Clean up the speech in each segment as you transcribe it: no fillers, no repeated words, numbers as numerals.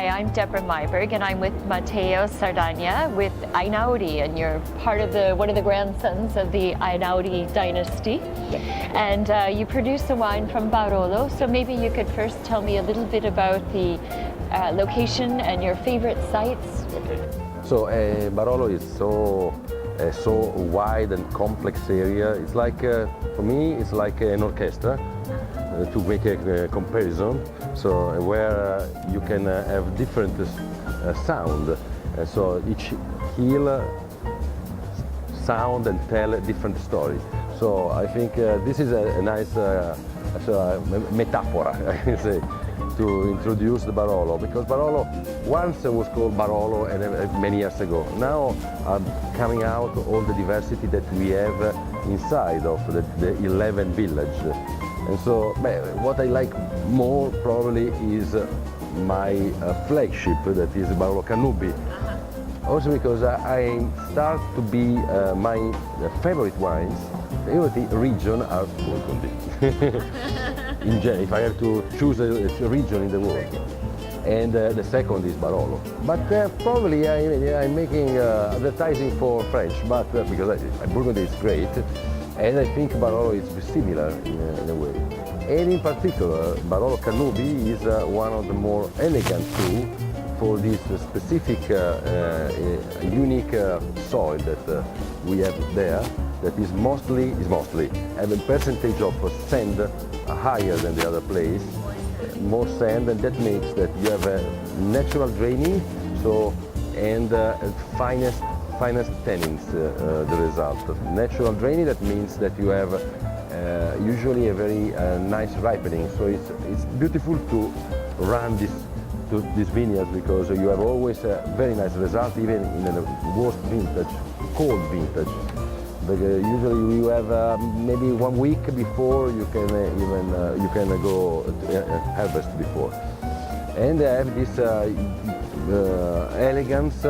Hi, I'm Deborah Myberg, and I'm with Matteo Sardagna with Einaudi, and you're part of one of the grandsons of the Einaudi dynasty. And you produce a wine from Barolo, so maybe you could first tell me a little bit about the location and your favorite sites. Okay. So Barolo is so wide and complex area. It's like, for me, it's like an orchestra, to make a comparison. So where you can have different sound. So each hill sound and tell a different story. So I think this is a nice metaphor, I can say, to introduce the Barolo, because Barolo once was called Barolo and many years ago. Now coming out all the diversity that we have inside of the 11 village. And so what I like more probably is my flagship, that is Barolo Canubi. Also because I start to be my favorite wines, favorite region are Burgundy. In general, if I have to choose a region in the world. And the second is Barolo. But probably I'm making advertising for French, but because Burgundy is great, and I think Barolo is similar in a way. And in particular, Barolo Canubi is one of the more elegant too for this specific unique soil that we have there, that is mostly have a percentage of sand higher than the other place, more sand, and that makes that you have a natural draining, so and finest tannins, the result. Natural draining, that means that you have usually a very nice ripening. So it's beautiful to run these vineyards, because you have always a very nice result, even in the worst vintage, cold vintage. But usually you have maybe 1 week before you can go harvest before. And I have this elegance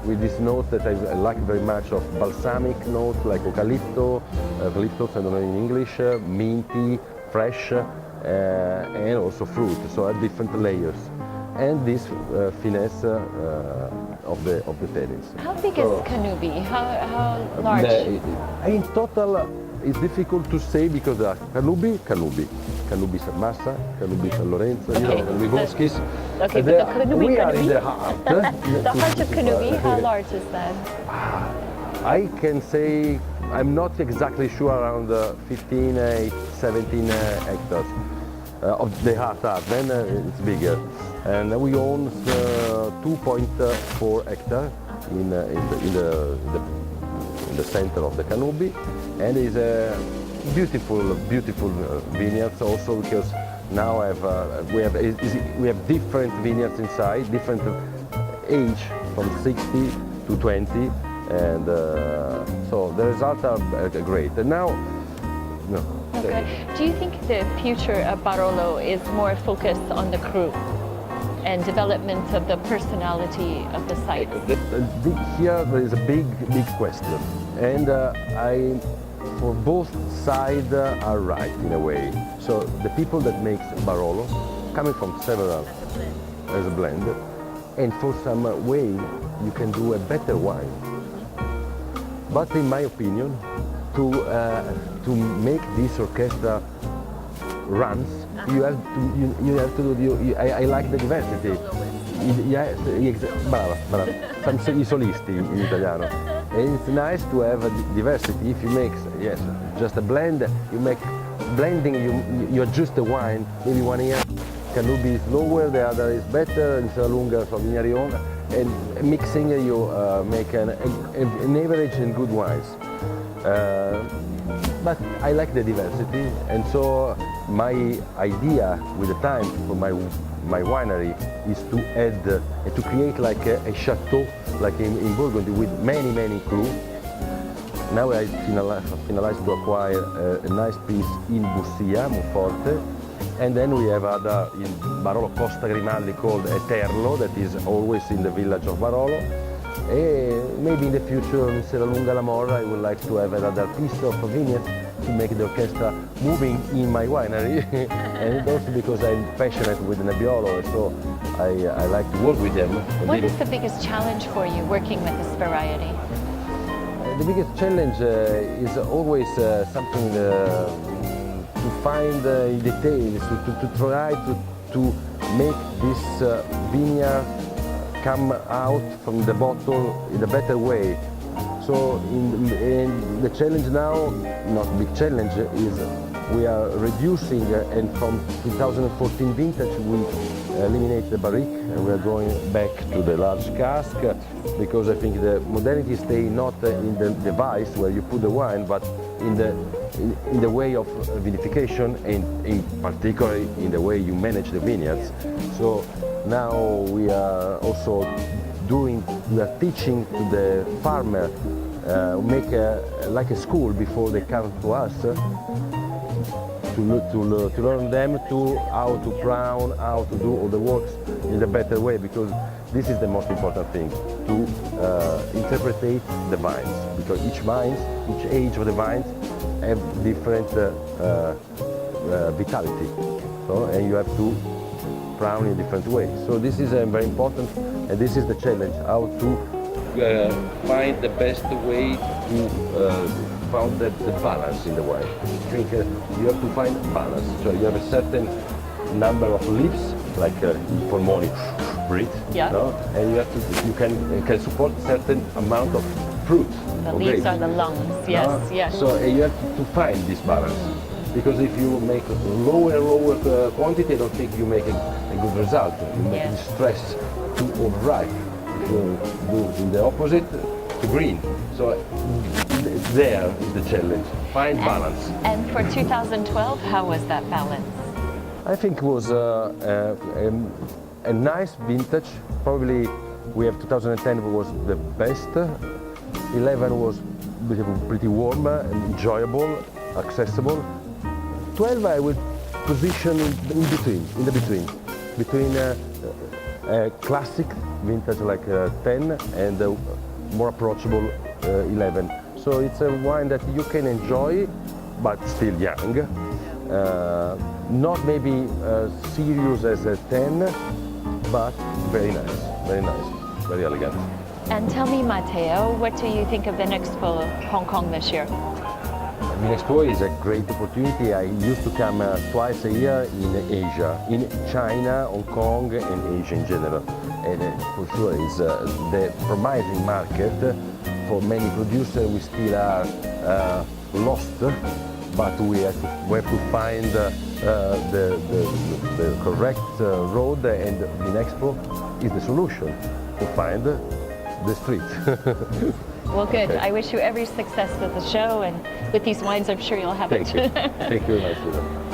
with this note that I like very much of balsamic note, like eucalyptus, I don't know in English, minty, fresh, and also fruit, so at different layers. And this finesse of the tannins. How big is Canubi? How large? In total, it's difficult to say, because there are Canubi San Massa, Canubi San Lorenzo, okay. Canubi Voskis. Okay, but the Canubi, we are in the heart. The heart of Canubi, how large is that? I can say, I'm not exactly sure, around 15, 17 hectares of the heart. Then it's bigger. And we own 2.4 hectares in the center of the Canubi, and it's a beautiful vineyards also, because now we have different vineyards inside, different age from 60 to 20, and so the results are great. And now, no. Okay. Do you think the future of Barolo is more focused on the cru and development of the personality of the site? Here there is a big question, and for both sides are right in a way. So the people that make Barolo, coming from several as a blend, and for some way you can do a better wine. But in my opinion, to make this orchestra runs, you have to do. I like the diversity. Yes, brava. I solisti in italiano. And it's nice to have a diversity. If you make just a blend, you make blending. You adjust the wine. Maybe 1 year Canubi is lower, the other is better, and Lunga from Vignarion. And mixing, you make an average and good wines. But I like the diversity, and so my idea with the time for my winery is to add to create like a chateau, like in Burgundy, with many cru. Now I finalized to acquire a nice piece in Bussia, Monforte, and then we have other in Barolo Costa Grimaldi called Eterlo, that is always in the village of Barolo. Maybe in the future in Serralunga La Morra I would like to have another piece of vineyard to make the orchestra moving in my winery. And also because I'm passionate with Nebbiolo, so I like to work with them. What is the biggest challenge for you working with this variety? The biggest challenge is always something to find details, to try to make this vineyard come out from the bottle in a better way. So in the challenge now, not big challenge, is we are reducing and from 2014 vintage we eliminate the barrique and we are going back to the large cask because I think the modernity stays not in the device where you put the wine but in the way of vinification and in particular in the way you manage the vineyards. So now we are also we are teaching to the farmer, make like a school before they come to us, to learn them how to crown, how to do all the works in a better way, because this is the most important thing, to interpret the vines, because each age of the vines have different vitality, so, and you have to crown in a different way. So this is very important, and this is the challenge, how to find the best way to found the balance in the wine. I think you have to find balance. So you have a certain number of leaves, like for morning breed, yeah. No? And you can support certain amount of fruit. The leaves are the lungs, yes, No? yes. So you have to find this balance. Because if you make lower quantity, I don't think you make a good result. You make the stress too overripe. If you do in the opposite, to green. So there is the challenge. Find balance. And for 2012, how was that balance? I think it was a nice vintage. Probably we have 2010 was the best. 11 was pretty warm and enjoyable, accessible. 12 I would position in the between a classic vintage like 10 and a more approachable 11. So it's a wine that you can enjoy, but still young. Not maybe serious as a 10, but very nice, very elegant. And tell me, Matteo, what do you think of the Expo Hong Kong this year? Expo is a great opportunity. I used to come twice a year in Asia, in China, Hong Kong and Asia in general. And for sure it's the promising market. For many producers we still are lost, but we have to find the correct road, and Expo is the solution to find the street. Well, good. I wish you every success with the show, and with these wines, I'm sure you'll have it. Thank you. Thank you very much.